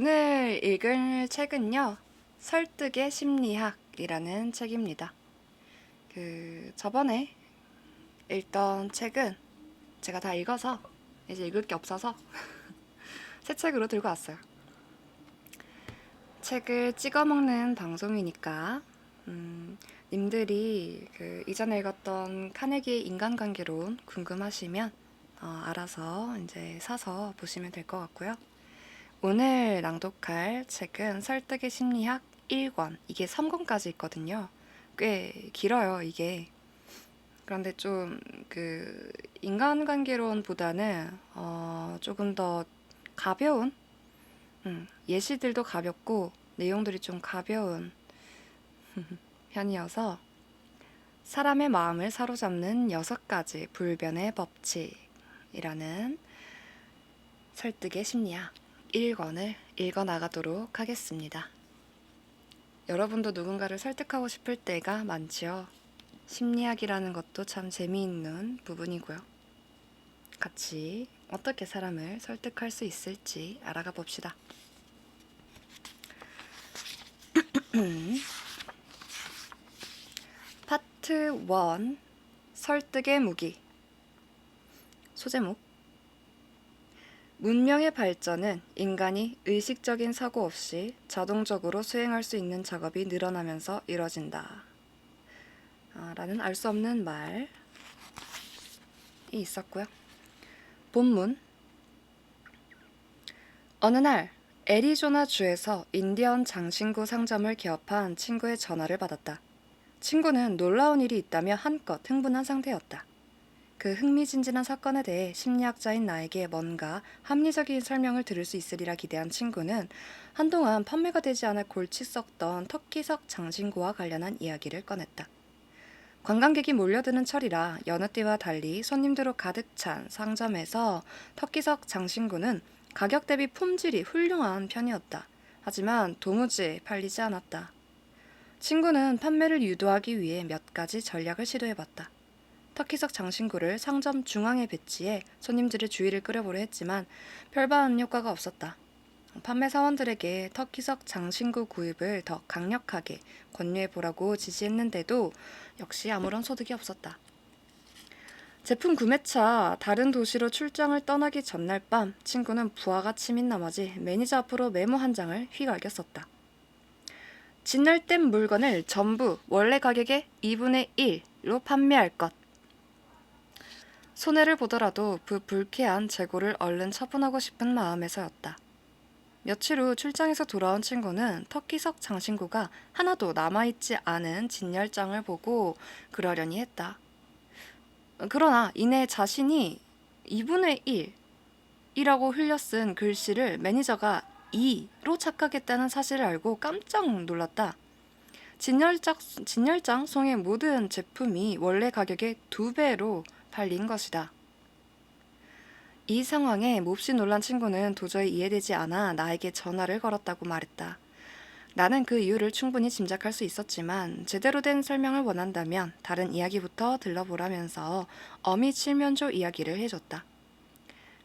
오늘 읽을 책은요, 설득의 심리학이라는 책입니다. 저번에 읽던 책은 제가 다 읽어서 이제 읽을 게 없어서 새 책으로 들고 왔어요. 책을 찍어 먹는 방송이니까, 님들이 이전에 읽었던 카네기의 인간관계론 궁금하시면 알아서 이제 사서 보시면 될 것 같고요. 오늘 낭독할 책은 설득의 심리학 1권. 이게 3권까지 있거든요. 꽤 길어요, 이게. 그런데 좀 인간관계론보다는 조금 더 가벼운, 예시들도 가볍고 내용들이 좀 가벼운 편이어서 사람의 마음을 사로잡는 6가지 불변의 법칙이라는 설득의 심리학 1권을 읽어나가도록 하겠습니다. 여러분도 누군가를 설득하고 싶을 때가 많지요. 심리학이라는 것도 참 재미있는 부분이고요. 같이 어떻게 사람을 설득할 수 있을지 알아가 봅시다. 파트 1 설득의 무기. 소제목: 문명의 발전은 인간이 의식적인 사고 없이 자동적으로 수행할 수 있는 작업이 늘어나면서 이뤄진다. 라는 알 수 없는 말이 있었고요. 본문: 어느 날 애리조나 주에서 인디언 장신구 상점을 개업한 친구의 전화를 받았다. 친구는 놀라운 일이 있다며 한껏 흥분한 상태였다. 그 흥미진진한 사건에 대해 심리학자인 나에게 뭔가 합리적인 설명을 들을 수 있으리라 기대한 친구는 한동안 판매가 되지 않아 골치 썩던 터키석 장신구와 관련한 이야기를 꺼냈다. 관광객이 몰려드는 철이라 여느 때와 달리 손님들로 가득 찬 상점에서 터키석 장신구는 가격 대비 품질이 훌륭한 편이었다. 하지만 도무지 팔리지 않았다. 친구는 판매를 유도하기 위해 몇 가지 전략을 시도해봤다. 터키석 장신구를 상점 중앙에 배치해 손님들의 주의를 끌어보려 했지만 별반 효과가 없었다. 판매 사원들에게 터키석 장신구 구입을 더 강력하게 권유해보라고 지시했는데도 역시 아무런 소득이 없었다. 제품 구매차 다른 도시로 출장을 떠나기 전날 밤 친구는 부하가 치민 나머지 매니저 앞으로 메모 한 장을 휘갈겨 썼다. 진열된 물건을 전부 원래 가격의 2분의 1로 판매할 것. 손해를 보더라도 그 불쾌한 재고를 얼른 처분하고 싶은 마음에서였다. 며칠 후 출장에서 돌아온 친구는 터키석 장신구가 하나도 남아있지 않은 진열장을 보고 그러려니 했다. 그러나 이내 자신이 2분의 1이라고 흘려 쓴 글씨를 매니저가 2로 착각했다는 사실을 알고 깜짝 놀랐다. 진열장 속의 모든 제품이 원래 가격의 2배로 팔린 것이다. 이 상황에 몹시 놀란 친구는 도저히 이해되지 않아 나에게 전화를 걸었다고 말했다. 나는 그 이유를 충분히 짐작할 수 있었지만 제대로 된 설명을 원한다면 다른 이야기부터 들러보라면서 어미칠면조 이야기를 해줬다.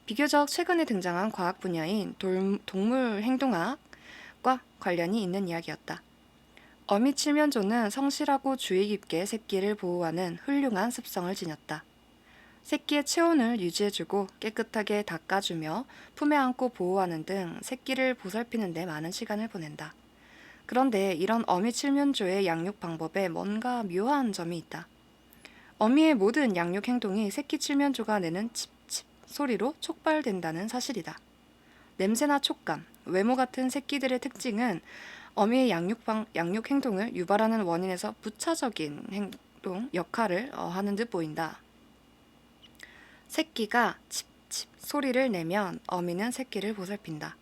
비교적 최근에 등장한 과학 분야인 동물 행동학과 관련이 있는 이야기였다. 어미칠면조는 성실하고 주의 깊게 새끼를 보호하는 훌륭한 습성을 지녔다. 새끼의 체온을 유지해주고 깨끗하게 닦아주며 품에 안고 보호하는 등 새끼를 보살피는 데 많은 시간을 보낸다. 그런데 이런 어미칠면조의 양육 방법에 뭔가 묘한 점이 있다. 어미의 모든 양육 행동이 새끼 칠면조가 내는 칩칩 소리로 촉발된다는 사실이다. 냄새나 촉감, 외모 같은 새끼들의 특징은 어미의 양육 행동을 유발하는 원인에서 부차적인 역할을 하는 듯 보인다. 새끼가 칩칩 소리를 내면 어미는 새끼를 보살핀다.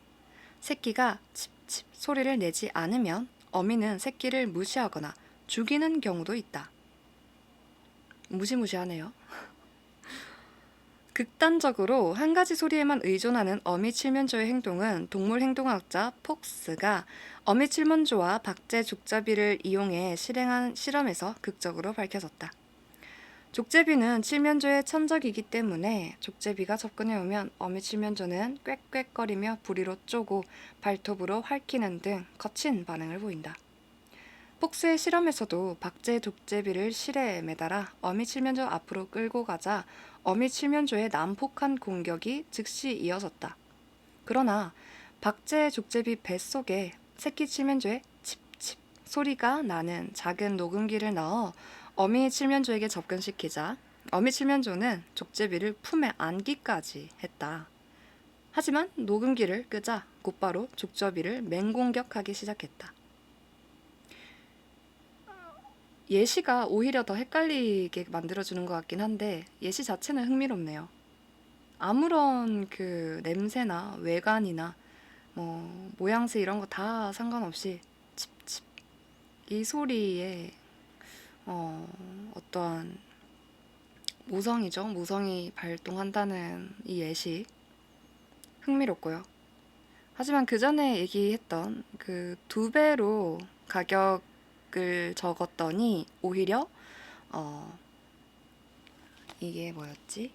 새끼가 칩칩 소리를 내지 않으면 어미는 새끼를 무시하거나 죽이는 경우도 있다. 무시무시하네요. 극단적으로 한 가지 소리에만 의존하는 어미칠면조의 행동은 동물행동학자 폭스가 어미칠면조와 박제 족자비를 이용해 실행한 실험에서 극적으로 밝혀졌다. 족제비는 칠면조의 천적이기 때문에 족제비가 접근해 오면 어미칠면조는 꽥꽥거리며 부리로 쪼고 발톱으로 핥히는 등 거친 반응을 보인다. 폭스의 실험에서도 박제 족제비를 실에 매달아 어미칠면조 앞으로 끌고 가자 어미칠면조의 난폭한 공격이 즉시 이어졌다. 그러나 박제 족제비 뱃속에 새끼 칠면조의 칩칩 소리가 나는 작은 녹음기를 넣어 어미 칠면조에게 접근시키자 어미 칠면조는 족제비를 품에 안기까지 했다. 하지만 녹음기를 끄자 곧바로 족제비를 맹공격하기 시작했다. 예시가 오히려 더 헷갈리게 만들어주는 것 같긴 한데 예시 자체는 흥미롭네요. 아무런 그 냄새나 외관이나 뭐 모양새 이런 거 다 상관없이 칩칩 이 소리에 어떠한 모성이죠. 모성이 발동한다는 이 예시 흥미롭고요. 하지만 그 전에 얘기했던 그 2배로 가격을 적었더니 오히려 이게 뭐였지?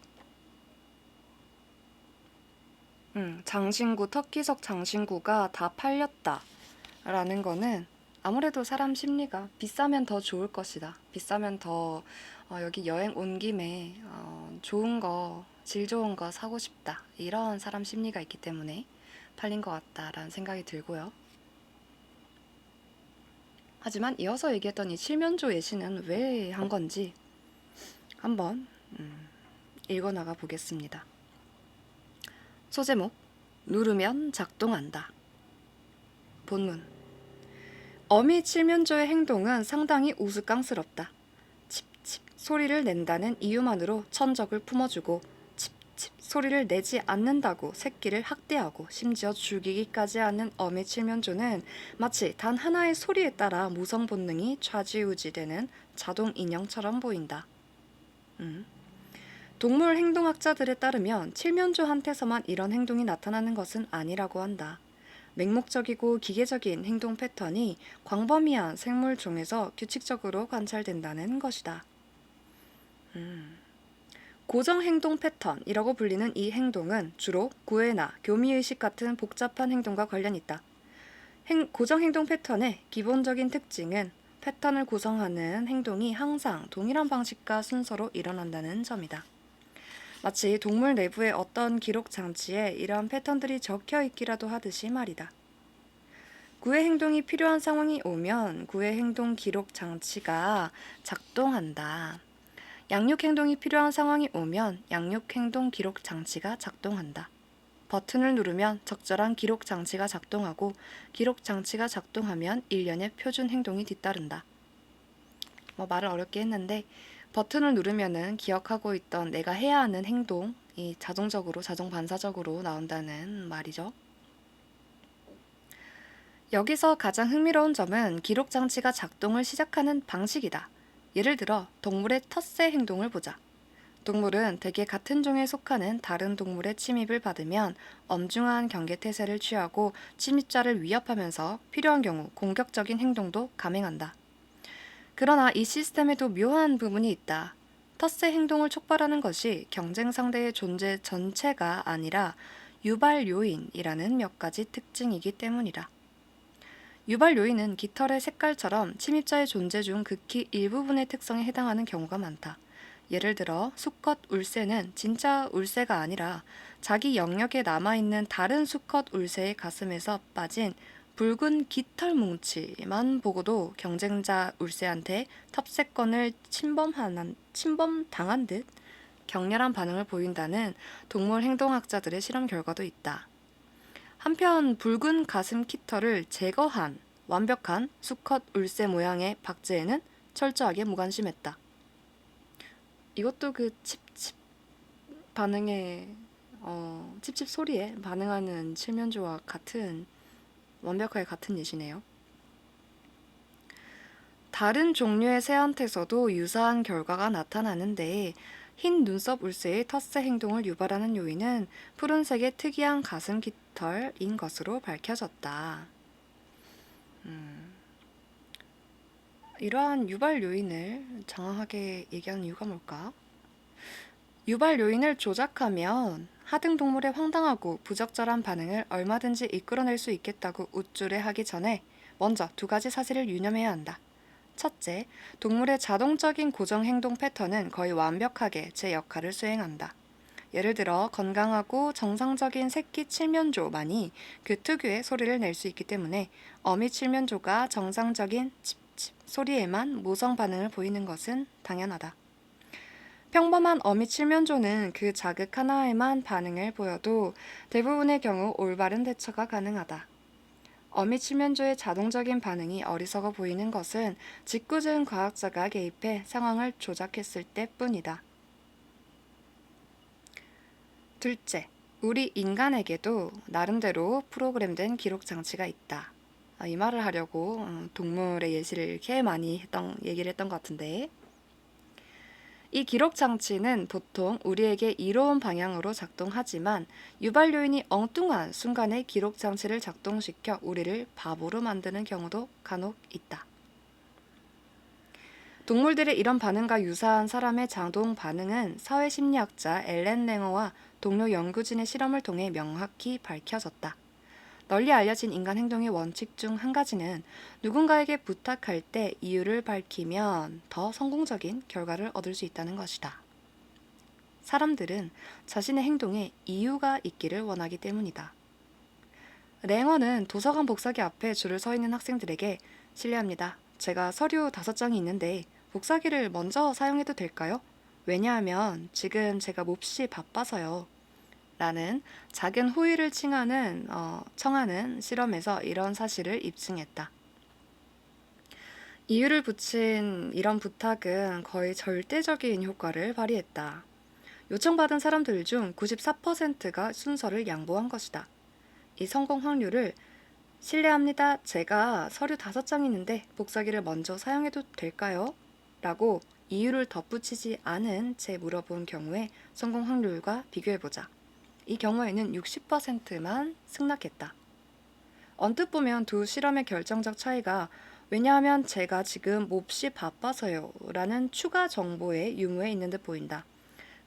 장신구, 터키석 장신구가 다 팔렸다 라는 거는 아무래도 사람 심리가 비싸면 더 좋을 것이다. 비싸면 더 여기 여행 온 김에 좋은 거, 질 좋은 거 사고 싶다. 이런 사람 심리가 있기 때문에 팔린 것 같다라는 생각이 들고요. 하지만 이어서 얘기했던 이 칠면조 예시는 왜 한 건지 한번 읽어나가 보겠습니다. 소제목 누르면 작동한다. 본문 어미 칠면조의 행동은 상당히 우스꽝스럽다. 칩칩 소리를 낸다는 이유만으로 천적을 품어주고 칩칩 소리를 내지 않는다고 새끼를 학대하고 심지어 죽이기까지 하는 어미 칠면조는 마치 단 하나의 소리에 따라 모성 본능이 좌지우지되는 자동 인형처럼 보인다. 동물 행동학자들에 따르면 칠면조한테서만 이런 행동이 나타나는 것은 아니라고 한다. 맹목적이고 기계적인 행동 패턴이 광범위한 생물종에서 규칙적으로 관찰된다는 것이다. 고정 행동 패턴이라고 불리는 이 행동은 주로 구애나 교미의식 같은 복잡한 행동과 관련이 있다. 고정 행동 패턴의 기본적인 특징은 패턴을 구성하는 행동이 항상 동일한 방식과 순서로 일어난다는 점이다. 마치 동물 내부의 어떤 기록 장치에 이러한 패턴들이 적혀 있기라도 하듯이 말이다. 구애 행동이 필요한 상황이 오면 구애 행동 기록 장치가 작동한다. 양육 행동이 필요한 상황이 오면 양육 행동 기록 장치가 작동한다. 버튼을 누르면 적절한 기록 장치가 작동하고 기록 장치가 작동하면 일련의 표준 행동이 뒤따른다. 말을 어렵게 했는데 버튼을 누르면은 기억하고 있던 내가 해야 하는 행동이 자동적으로 자동 반사적으로 나온다는 말이죠. 여기서 가장 흥미로운 점은 기록 장치가 작동을 시작하는 방식이다. 예를 들어 동물의 텃세 행동을 보자. 동물은 대개 같은 종에 속하는 다른 동물의 침입을 받으면 엄중한 경계태세를 취하고 침입자를 위협하면서 필요한 경우 공격적인 행동도 감행한다. 그러나 이 시스템에도 묘한 부분이 있다. 텃세 행동을 촉발하는 것이 경쟁 상대의 존재 전체가 아니라 유발 요인이라는 몇 가지 특징이기 때문이다. 유발 요인은 깃털의 색깔처럼 침입자의 존재 중 극히 일부분의 특성에 해당하는 경우가 많다. 예를 들어 수컷 울새는 진짜 울새가 아니라 자기 영역에 남아있는 다른 수컷 울새의 가슴에서 빠진 붉은 깃털 뭉치만 보고도 경쟁자 울새한테 탑세권을 침범당한 듯 격렬한 반응을 보인다는 동물 행동학자들의 실험 결과도 있다. 한편 붉은 가슴 깃털을 제거한 완벽한 수컷 울새 모양의 박제에는 철저하게 무관심했다. 이것도 그 칩칩 반응에 칩칩 소리에 반응하는 칠면조와 완벽하게 같은 예시네요. 다른 종류의 새한테서도 유사한 결과가 나타나는데 흰 눈썹 울새의 텃세 행동을 유발하는 요인은 푸른색의 특이한 가슴 깃털인 것으로 밝혀졌다. 이러한 유발 요인을 장황하게 얘기하는 이유가 뭘까? 유발 요인을 조작하면 하등 동물의 황당하고 부적절한 반응을 얼마든지 이끌어낼 수 있겠다고 우쭐해하기 전에 먼저 두 가지 사실을 유념해야 한다. 첫째, 동물의 자동적인 고정 행동 패턴은 거의 완벽하게 제 역할을 수행한다. 예를 들어 건강하고 정상적인 새끼 칠면조만이 그 특유의 소리를 낼 수 있기 때문에 어미 칠면조가 정상적인 칩칩 소리에만 모성 반응을 보이는 것은 당연하다. 평범한 어미 칠면조는 그 자극 하나에만 반응을 보여도 대부분의 경우 올바른 대처가 가능하다. 어미 칠면조의 자동적인 반응이 어리석어 보이는 것은 짓궂은 과학자가 개입해 상황을 조작했을 때뿐이다. 둘째, 우리 인간에게도 나름대로 프로그램된 기록 장치가 있다. 이 말을 하려고 동물의 예시를 이렇게 많이 얘기를 했던 것 같은데, 이 기록 장치는 보통 우리에게 이로운 방향으로 작동하지만 유발 요인이 엉뚱한 순간에 기록 장치를 작동시켜 우리를 바보로 만드는 경우도 간혹 있다. 동물들의 이런 반응과 유사한 사람의 자동 반응은 사회심리학자 앨런 랭어와 동료 연구진의 실험을 통해 명확히 밝혀졌다. 널리 알려진 인간 행동의 원칙 중 한 가지는 누군가에게 부탁할 때 이유를 밝히면 더 성공적인 결과를 얻을 수 있다는 것이다. 사람들은 자신의 행동에 이유가 있기를 원하기 때문이다. 랭어는 도서관 복사기 앞에 줄을 서 있는 학생들에게 실례합니다. 제가 서류 5장이 있는데 복사기를 먼저 사용해도 될까요? 왜냐하면 지금 제가 몹시 바빠서요. 라는 작은 호의를 청하는 실험에서 이런 사실을 입증했다. 이유를 붙인 이런 부탁은 거의 절대적인 효과를 발휘했다. 요청받은 사람들 중 94%가 순서를 양보한 것이다. 이 성공 확률을 실례합니다. 제가 서류 5장 있는데 복사기를 먼저 사용해도 될까요? 라고 이유를 덧붙이지 않은 채 물어본 경우의 성공 확률과 비교해보자. 이 경우에는 60%만 승낙했다. 언뜻 보면 두 실험의 결정적 차이가 왜냐하면 제가 지금 몹시 바빠서요 라는 추가 정보의 유무에 있는 듯 보인다.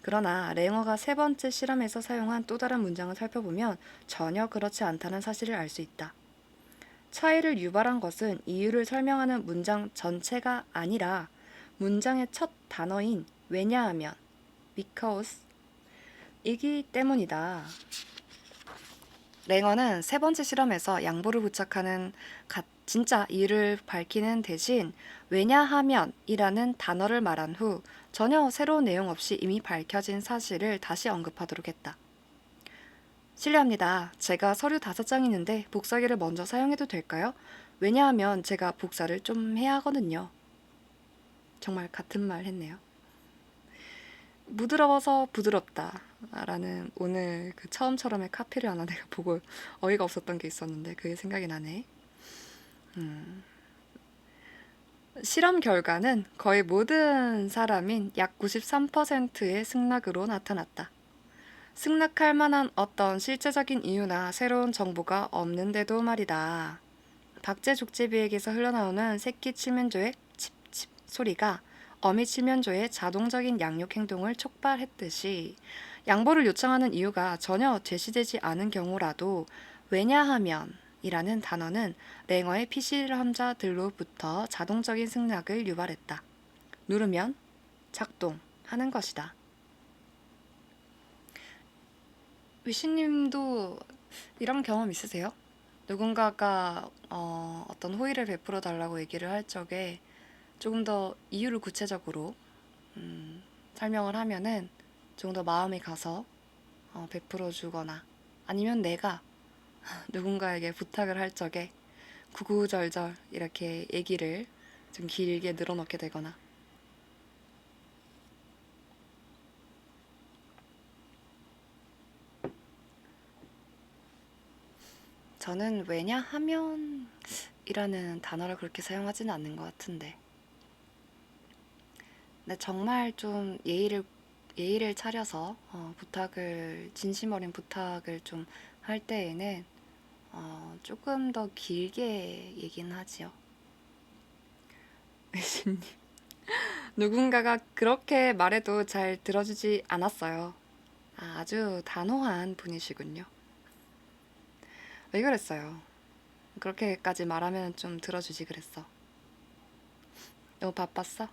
그러나 랭어가 세 번째 실험에서 사용한 또 다른 문장을 살펴보면 전혀 그렇지 않다는 사실을 알 수 있다. 차이를 유발한 것은 이유를 설명하는 문장 전체가 아니라 문장의 첫 단어인 왜냐하면 because 이기 때문이다. 랭어는 세 번째 실험에서 양보를 부착하는 진짜 이유를 밝히는 대신 왜냐하면 이라는 단어를 말한 후 전혀 새로운 내용 없이 이미 밝혀진 사실을 다시 언급하도록 했다. 실례합니다. 제가 서류 5장 있는데 복사기를 먼저 사용해도 될까요? 왜냐하면 제가 복사를 좀 해야 하거든요. 정말 같은 말 했네요. 무드러워서 부드럽다 라는 오늘 그 처음처럼의 카피를 하나 내가 보고 어이가 없었던 게 있었는데 그게 생각이 나네. 실험 결과는 거의 모든 사람인 약 93%의 승낙으로 나타났다. 승낙할 만한 어떤 실제적인 이유나 새로운 정보가 없는데도 말이다. 박제 족제비에게서 흘러나오는 새끼 칠면조의 칩칩 소리가 어미 칠면조의 자동적인 양육 행동을 촉발했듯이 양보를 요청하는 이유가 전혀 제시되지 않은 경우라도 왜냐하면 이라는 단어는 랭어의 피실험자들로부터 자동적인 승낙을 유발했다. 누르면 작동하는 것이다. 위시님도 이런 경험 있으세요? 누군가가 어떤 호의를 베풀어 달라고 얘기를 할 적에 조금 더 이유를 구체적으로 설명을 하면은 조금 더 마음이 가서 베풀어 주거나 아니면 내가 누군가에게 부탁을 할 적에 구구절절 이렇게 얘기를 좀 길게 늘어놓게 되거나 저는 왜냐하면 이라는 단어를 그렇게 사용하지는 않는 것 같은데 근데 정말 좀 예의를 차려서 진심 어린 부탁을 좀 할 때에는 조금 더 길게 얘기는 하지요. 의심님. 누군가가 그렇게 말해도 잘 들어주지 않았어요. 아주 단호한 분이시군요. 왜 그랬어요? 그렇게까지 말하면 좀 들어주지 그랬어. 너무 바빴어?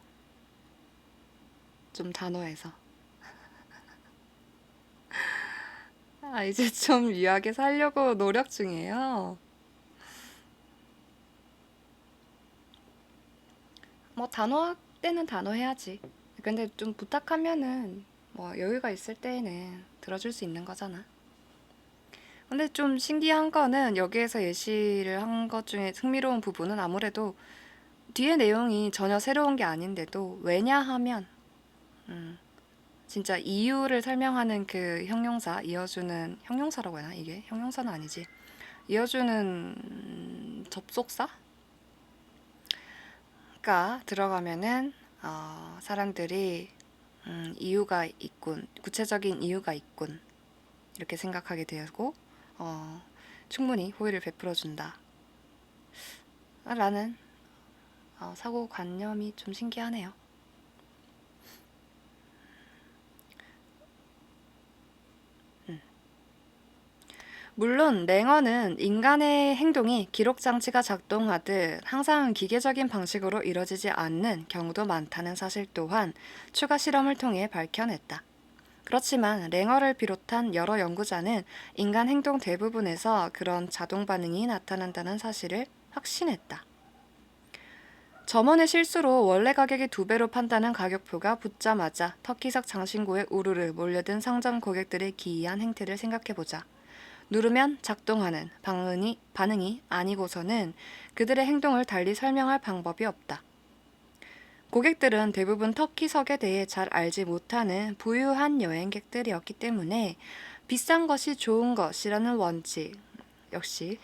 좀 단호해서. 이제 좀 유하게 살려고 노력 중이에요. 뭐 단호할 때는 단호해야지. 근데 좀 부탁하면은 뭐 여유가 있을 때에는 들어줄 수 있는 거잖아. 근데 좀 신기한 거는 여기에서 예시를 한 것 중에 흥미로운 부분은 아무래도 뒤에 내용이 전혀 새로운 게 아닌데도 왜냐하면 진짜 이유를 설명하는 그 형용사 이어주는 형용사라고 해야 하나 이게? 형용사는 아니지. 이어주는 접속사가 들어가면은 사람들이 이유가 있군, 구체적인 이유가 있군 이렇게 생각하게 되고 충분히 호의를 베풀어준다 라는 사고관념이 좀 신기하네요. 물론 랭어는 인간의 행동이 기록장치가 작동하듯 항상 기계적인 방식으로 이뤄지지 않는 경우도 많다는 사실 또한 추가 실험을 통해 밝혀냈다. 그렇지만 랭어를 비롯한 여러 연구자는 인간 행동 대부분에서 그런 자동 반응이 나타난다는 사실을 확신했다. 점원의 실수로 원래 가격이 2배로 판다는 가격표가 붙자마자 터키석 장신구에 우르르 몰려든 상점 고객들의 기이한 행태를 생각해보자. 누르면 작동하는 반응이 아니고서는 그들의 행동을 달리 설명할 방법이 없다. 고객들은 대부분 터키석에 대해 잘 알지 못하는 부유한 여행객들이었기 때문에 비싼 것이 좋은 것이라는 원칙, 역시,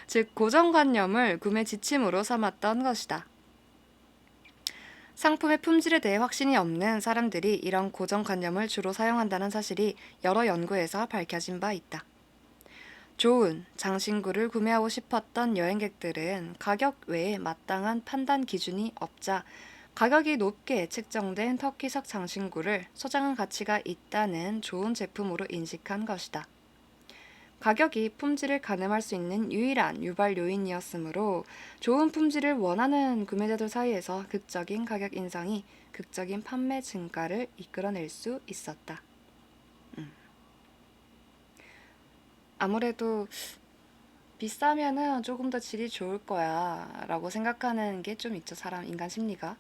즉 고정관념을 구매 지침으로 삼았던 것이다. 상품의 품질에 대해 확신이 없는 사람들이 이런 고정관념을 주로 사용한다는 사실이 여러 연구에서 밝혀진 바 있다. 좋은 장신구를 구매하고 싶었던 여행객들은 가격 외에 마땅한 판단 기준이 없자 가격이 높게 책정된 터키석 장신구를 소장한 가치가 있다는 좋은 제품으로 인식한 것이다. 가격이 품질을 가늠할 수 있는 유일한 유발 요인이었으므로 좋은 품질을 원하는 구매자들 사이에서 극적인 가격 인상이 극적인 판매 증가를 이끌어낼 수 있었다. 아무래도 비싸면은 조금 더 질이 좋을 거야 라고 생각하는 게 좀 있죠. 인간 심리가.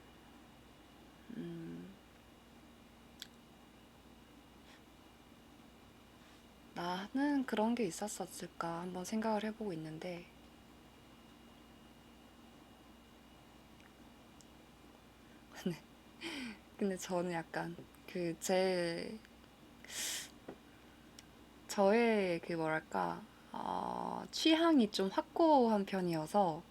나는 그런 게 있었을까 한번 생각을 해보고 있는데, 근데 저는 약간 그 저의 그 뭐랄까, 취향이 좀 확고한 편이어서,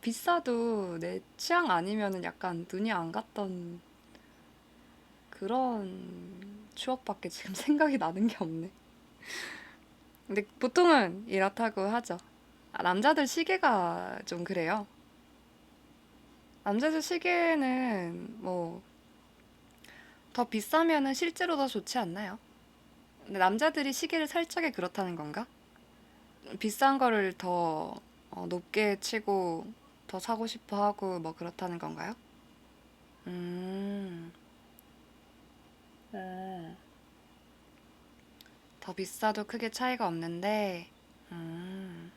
비싸도 내 취향 아니면은 약간 눈이 안 갔던 그런 추억밖에 지금 생각이 나는 게 없네. 근데 보통은 이렇다고 하죠. 남자들 시계가 좀 그래요. 남자들 시계는 뭐 더 비싸면은 실제로 더 좋지 않나요? 근데 남자들이 시계를 살 적에 그렇다는 건가? 비싼 거를 더 높게 치고 더 사고 싶어 하고 뭐 그렇다는 건가요? 음, 네. 더 비싸도 크게 차이가 없는데, 음,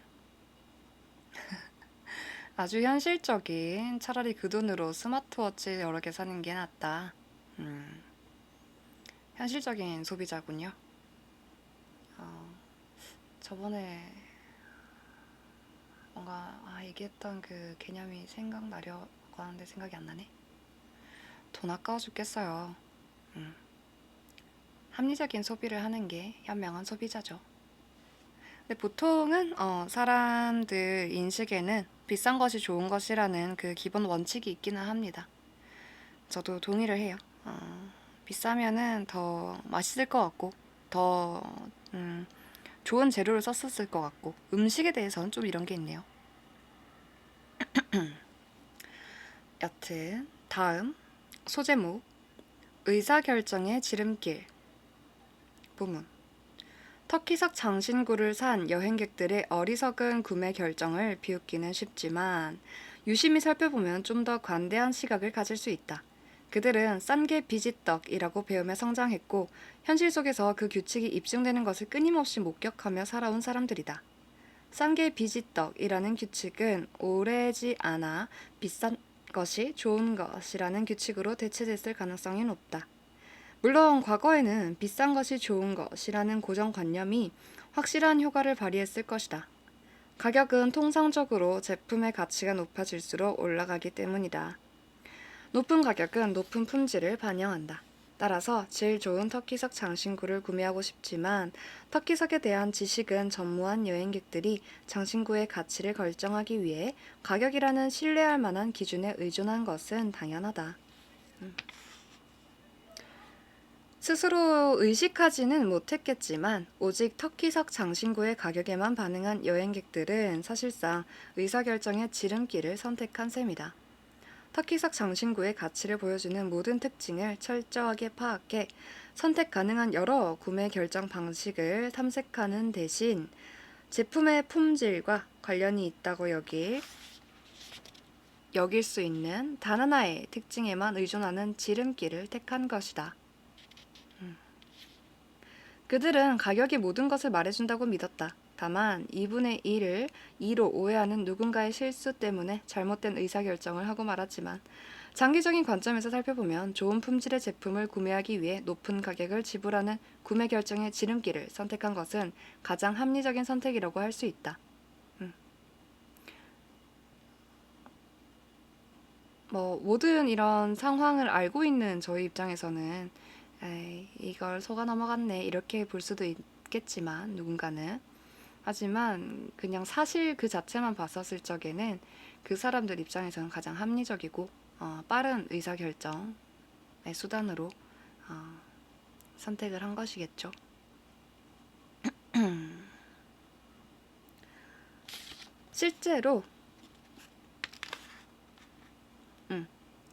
아주 현실적인 차라리 그 돈으로 스마트워치 여러 개 사는 게 낫다. 음, 현실적인 소비자군요. 어, 저번에 뭔가 얘기했던 그 개념이 생각나려고 하는데 생각이 안 나네. 돈 아까워 죽겠어요. 음, 합리적인 소비를 하는 게 현명한 소비자죠. 근데 보통은 사람들 인식에는 비싼 것이 좋은 것이라는 그 기본 원칙이 있기는 합니다. 저도 동의를 해요. 비싸면은 더 맛있을 것 같고 더 좋은 재료를 썼었을 것 같고 음식에 대해서는 좀 이런 게 있네요. 여튼 다음 소제목 의사결정의 지름길 부문 터키석 장신구를 산 여행객들의 어리석은 구매 결정을 비웃기는 쉽지만 유심히 살펴보면 좀 더 관대한 시각을 가질 수 있다. 그들은 싼 게 비지떡이라고 배우며 성장했고 현실 속에서 그 규칙이 입증되는 것을 끊임없이 목격하며 살아온 사람들이다. 싼 게 비지떡이라는 규칙은 오래지 않아 비싼 것이 좋은 것이라는 규칙으로 대체됐을 가능성이 높다. 물론 과거에는 비싼 것이 좋은 것이라는 고정관념이 확실한 효과를 발휘했을 것이다. 가격은 통상적으로 제품의 가치가 높아질수록 올라가기 때문이다. 높은 가격은 높은 품질을 반영한다. 따라서 제일 좋은 터키석 장신구를 구매하고 싶지만 터키석에 대한 지식은 전무한 여행객들이 장신구의 가치를 결정하기 위해 가격이라는 신뢰할 만한 기준에 의존한 것은 당연하다. 스스로 의식하지는 못했겠지만 오직 터키석 장신구의 가격에만 반응한 여행객들은 사실상 의사결정의 지름길을 선택한 셈이다. 터키석 장신구의 가치를 보여주는 모든 특징을 철저하게 파악해 선택 가능한 여러 구매 결정 방식을 탐색하는 대신 제품의 품질과 관련이 있다고 여길 수 있는 단 하나의 특징에만 의존하는 지름길을 택한 것이다. 그들은 가격이 모든 것을 말해준다고 믿었다. 다만 2분의 1을 2로 오해하는 누군가의 실수 때문에 잘못된 의사결정을 하고 말았지만 장기적인 관점에서 살펴보면 좋은 품질의 제품을 구매하기 위해 높은 가격을 지불하는 구매 결정의 지름길을 선택한 것은 가장 합리적인 선택이라고 할 수 있다. 모든 이런 상황을 알고 있는 저희 입장에서는 에이, 이걸 속아 넘어갔네 이렇게 볼 수도 있겠지만 누군가는 하지만 그냥 사실 그 자체만 봤었을 적에는 그 사람들 입장에서는 가장 합리적이고 빠른 의사결정의 수단으로 어, 선택을 한 것이겠죠. 실제로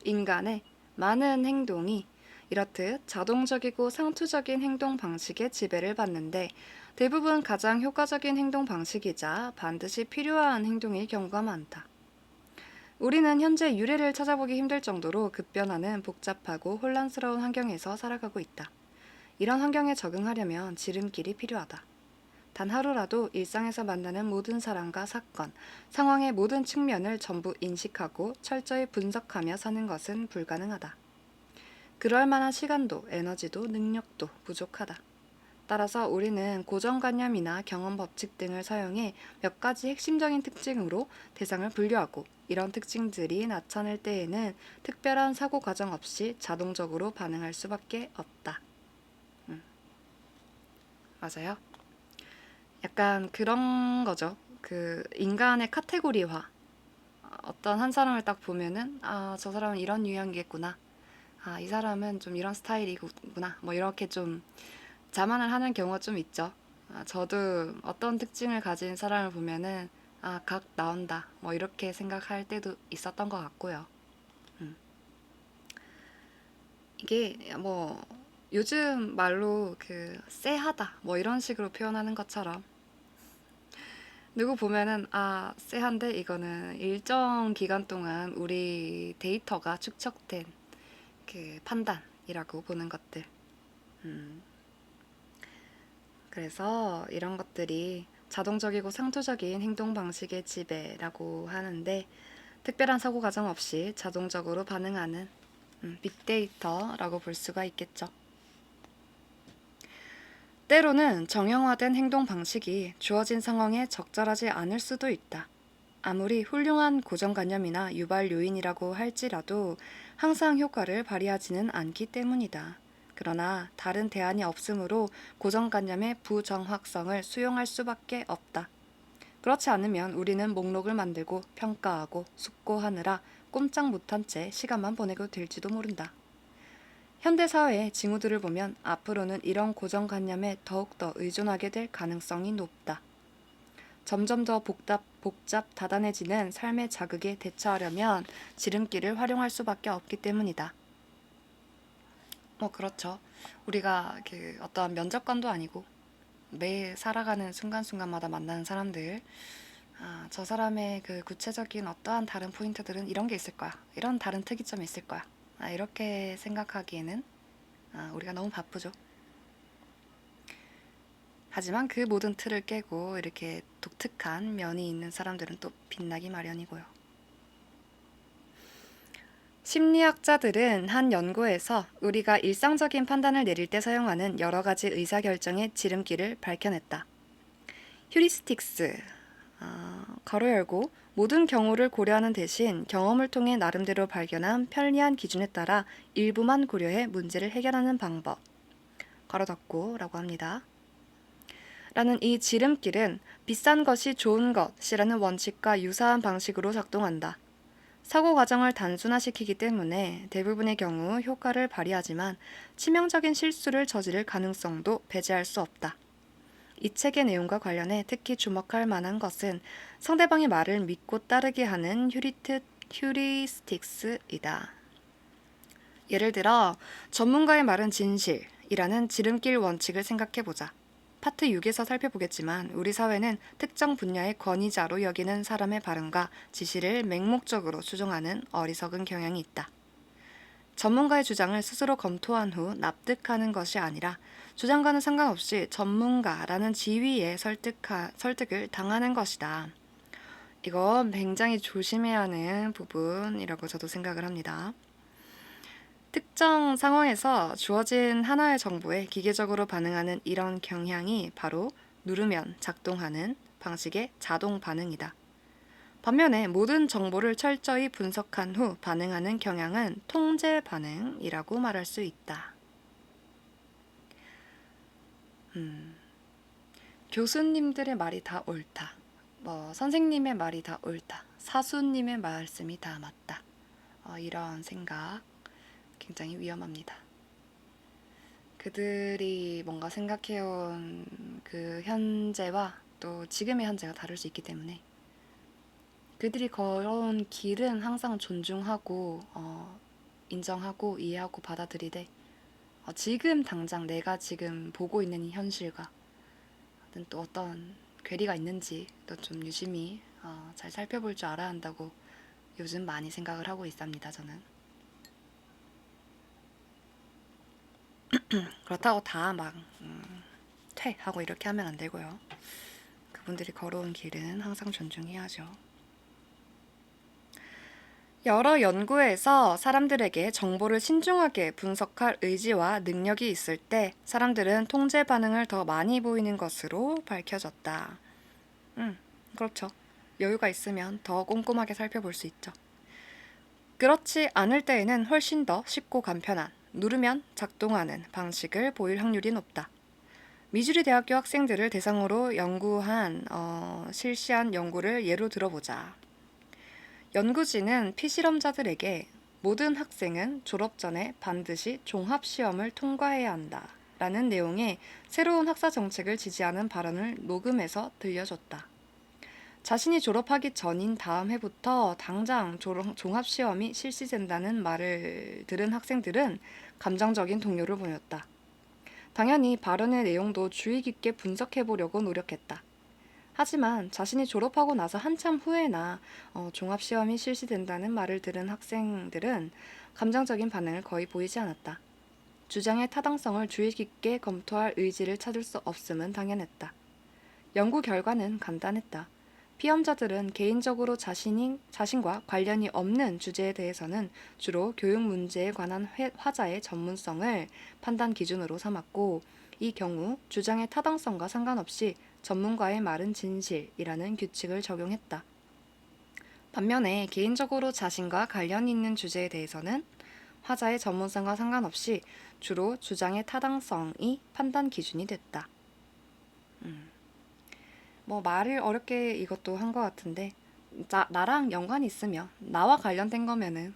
인간의 많은 행동이 이렇듯 자동적이고 상투적인 행동 방식의 지배를 받는데 대부분 가장 효과적인 행동 방식이자 반드시 필요한 행동일 경우가 많다. 우리는 현재 유래를 찾아보기 힘들 정도로 급변하는 복잡하고 혼란스러운 환경에서 살아가고 있다. 이런 환경에 적응하려면 지름길이 필요하다. 단 하루라도 일상에서 만나는 모든 사람과 사건, 상황의 모든 측면을 전부 인식하고 철저히 분석하며 사는 것은 불가능하다. 그럴 만한 시간도 에너지도 능력도 부족하다. 따라서 우리는 고정관념이나 경험 법칙 등을 사용해 몇 가지 핵심적인 특징으로 대상을 분류하고 이런 특징들이 나타날 때에는 특별한 사고 과정 없이 자동적으로 반응할 수밖에 없다. 맞아요. 약간 그런 거죠. 그 인간의 카테고리화. 어떤 한 사람을 딱 보면은 저 사람은 이런 유형이겠구나. 이 사람은 좀 이런 스타일이구나. 뭐 이렇게 좀 자만을 하는 경우가 좀 있죠. 저도 어떤 특징을 가진 사람을 보면은 각 나온다. 뭐 이렇게 생각할 때도 있었던 것 같고요. 음. 이게 뭐 요즘 말로 그 쎄하다 뭐 이런 식으로 표현하는 것처럼 누구 보면은 쎄한데 이거는 일정 기간 동안 우리 데이터가 축적된 그 판단이라고 보는 것들. 음. 그래서 이런 것들이 자동적이고 상투적인 행동 방식의 지배라고 하는데 특별한 사고 과정 없이 자동적으로 반응하는 빅데이터라고 볼 수가 있겠죠. 때로는 정형화된 행동 방식이 주어진 상황에 적절하지 않을 수도 있다. 아무리 훌륭한 고정관념이나 유발 요인이라고 할지라도 항상 효과를 발휘하지는 않기 때문이다. 그러나 다른 대안이 없으므로 고정관념의 부정확성을 수용할 수밖에 없다. 그렇지 않으면 우리는 목록을 만들고 평가하고 숙고하느라 꼼짝 못한 채 시간만 보내고 될지도 모른다. 현대사회의 징후들을 보면 앞으로는 이런 고정관념에 더욱더 의존하게 될 가능성이 높다. 점점 더 복잡 다단해지는 삶의 자극에 대처하려면 지름길을 활용할 수밖에 없기 때문이다. 그렇죠. 우리가 어떠한 면접관도 아니고 매 살아가는 순간순간마다 만나는 사람들, 저 사람의 그 구체적인 어떠한 다른 포인트들은 이런 게 있을 거야. 이런 다른 특이점이 있을 거야. 이렇게 생각하기에는 우리가 너무 바쁘죠. 하지만 그 모든 틀을 깨고 이렇게 독특한 면이 있는 사람들은 또 빛나기 마련이고요. 심리학자들은 한 연구에서 우리가 일상적인 판단을 내릴 때 사용하는 여러 가지 의사결정의 지름길을 밝혀냈다. 휴리스틱스, 가로 열고 모든 경우를 고려하는 대신 경험을 통해 나름대로 발견한 편리한 기준에 따라 일부만 고려해 문제를 해결하는 방법, 가로 닫고 라고 합니다. 라는 이 지름길은 비싼 것이 좋은 것이라는 원칙과 유사한 방식으로 작동한다. 사고 과정을 단순화시키기 때문에 대부분의 경우 효과를 발휘하지만 치명적인 실수를 저지를 가능성도 배제할 수 없다. 이 책의 내용과 관련해 특히 주목할 만한 것은 상대방의 말을 믿고 따르게 하는 휴리스틱스이다. 예를 들어 전문가의 말은 진실이라는 지름길 원칙을 생각해보자. 파트 6에서 살펴보겠지만 우리 사회는 특정 분야의 권위자로 여기는 사람의 발언과 지시를 맹목적으로 추종하는 어리석은 경향이 있다. 전문가의 주장을 스스로 검토한 후 납득하는 것이 아니라 주장과는 상관없이 전문가라는 지위에 설득을 당하는 것이다. 이건 굉장히 조심해야 하는 부분이라고 저도 생각을 합니다. 특정 상황에서 주어진 하나의 정보에 기계적으로 반응하는 이런 경향이 바로 누르면 작동하는 방식의 자동 반응이다. 반면에 모든 정보를 철저히 분석한 후 반응하는 경향은 통제 반응이라고 말할 수 있다. 교수님들의 말이 다 옳다. 선생님의 말이 다 옳다. 사수님의 말씀이 다 맞다. 이런 생각 굉장히 위험합니다. 그들이 뭔가 생각해온 그 현재와 또 지금의 현재가 다를 수 있기 때문에 그들이 걸어온 길은 항상 존중하고 인정하고 이해하고 받아들이되 지금 당장 내가 지금 보고 있는 이 현실과 또 어떤 괴리가 있는지 또 좀 유심히 잘 살펴볼 줄 알아야 한다고 요즘 많이 생각을 하고 있습니다. 저는. 그렇다고 다 막 퇴하고 이렇게 하면 안 되고요. 그분들이 걸어온 길은 항상 존중해야죠. 여러 연구에서 사람들에게 정보를 신중하게 분석할 의지와 능력이 있을 때 사람들은 통제 반응을 더 많이 보이는 것으로 밝혀졌다. 그렇죠. 여유가 있으면 더 꼼꼼하게 살펴볼 수 있죠. 그렇지 않을 때에는 훨씬 더 쉽고 간편한 누르면 작동하는 방식을 보일 확률이 높다. 미주리 대학교 학생들을 대상으로 실시한 연구를 예로 들어보자. 연구진은 피실험자들에게 모든 학생은 졸업 전에 반드시 종합시험을 통과해야 한다 라는 내용의 새로운 학사 정책을 지지하는 발언을 녹음해서 들려줬다. 자신이 졸업하기 전인 다음 해부터 당장 종합시험이 실시된다는 말을 들은 학생들은 감정적인 동요를 보였다. 당연히 발언의 내용도 주의 깊게 분석해 보려고 노력했다. 하지만 자신이 졸업하고 나서 한참 후에나 종합시험이 실시된다는 말을 들은 학생들은 감정적인 반응을 거의 보이지 않았다. 주장의 타당성을 주의 깊게 검토할 의지를 찾을 수 없음은 당연했다. 연구 결과는 간단했다. 피험자들은 개인적으로 자신과 관련이 없는 주제에 대해서는 주로 교육 문제에 관한 화자의 전문성을 판단 기준으로 삼았고, 이 경우 주장의 타당성과 상관없이 전문가의 말은 진실이라는 규칙을 적용했다. 반면에 개인적으로 자신과 관련이 있는 주제에 대해서는 화자의 전문성과 상관없이 주로 주장의 타당성이 판단 기준이 됐다. 말을 어렵게 이것도 한 것 같은데 나랑 연관이 있으면 나와 관련된 거면은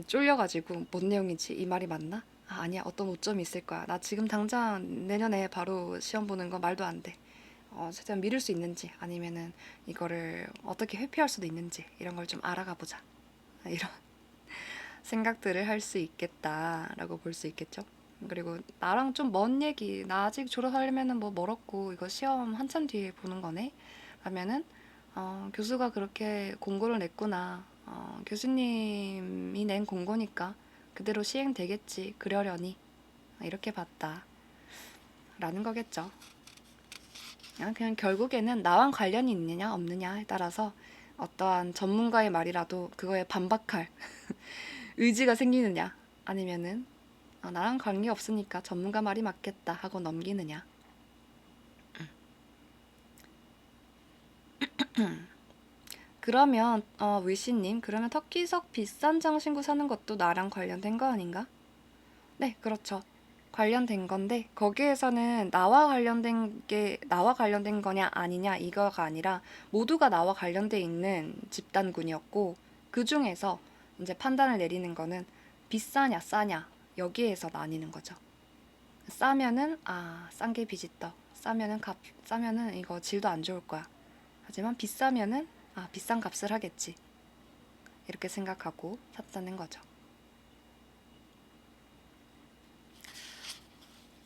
쫄려가지고 뭔 내용이지? 이 말이 맞나? 아니야, 어떤 오점이 있을 거야. 나 지금 당장 내년에 바로 시험 보는 거 말도 안 돼. 최대한 미룰 수 있는지 아니면은 이거를 어떻게 회피할 수도 있는지 이런 걸 좀 알아가 보자. 이런 생각들을 할 수 있겠다라고 볼 수 있겠죠. 그리고 나랑 좀 먼 얘기, 나 아직 졸업하려면은 뭐 멀었고 이거 시험 한참 뒤에 보는 거네. 하면은 교수가 그렇게 공고를 냈구나. 교수님이 낸 공고니까 그대로 시행되겠지. 그러려니 이렇게 봤다. 라는 거겠죠. 그냥 결국에는 나랑 관련이 있느냐 없느냐에 따라서 어떠한 전문가의 말이라도 그거에 반박할 의지가 생기느냐 아니면은 나랑 관계 없으니까 전문가 말이 맞겠다 하고 넘기느냐. 그러면 위시님, 그러면 터키석 비싼 장신구 사는 것도 나랑 관련된 거 아닌가? 네, 그렇죠. 관련된 건데 거기에서는 나와 관련된 거냐 아니냐 이거가 아니라 모두가 나와 관련돼 있는 집단군이었고, 그 중에서 이제 판단을 내리는 거는 비싸냐 싸냐 여기에서 나뉘는 거죠. 싸면은 싼 게 비지떡, 싸면은 이거 질도 안 좋을 거야. 하지만 비싸면은 비싼 값을 하겠지. 이렇게 생각하고 샀다는 거죠.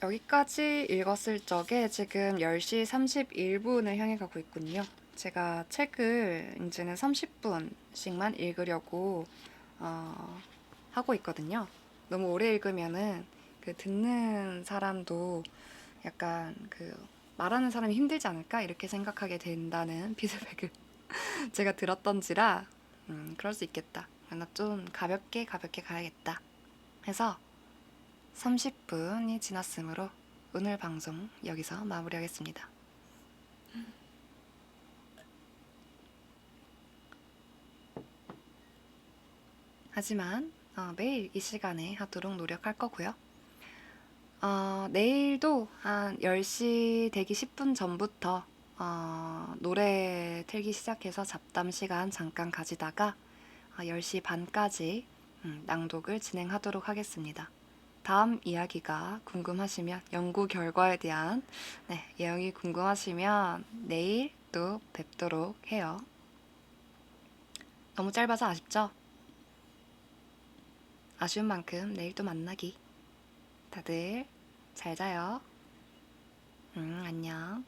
여기까지 읽었을 적에 지금 10시 31분을 향해 가고 있군요. 제가 책을 이제는 30분씩만 읽으려고 하고 있거든요. 너무 오래 읽으면은 그 듣는 사람도 약간 그 말하는 사람이 힘들지 않을까 이렇게 생각하게 된다는 피드백을 제가 들었던지라 그럴 수 있겠다. 나 좀 가볍게 가야겠다 해서 30분이 지났으므로 오늘 방송 여기서 마무리하겠습니다. 하지만 매일 이 시간에 하도록 노력할 거고요. 내일도 한 10시 되기 10분 전부터 노래 틀기 시작해서 잡담 시간 잠깐 가지다가 10시 반까지 낭독을 진행하도록 하겠습니다. 다음 이야기가 궁금하시면 연구 결과에 대한 내용이 궁금하시면 내일 또 뵙도록 해요. 너무 짧아서 아쉽죠? 아쉬운 만큼 내일 또 만나기. 다들 잘 자요. 안녕.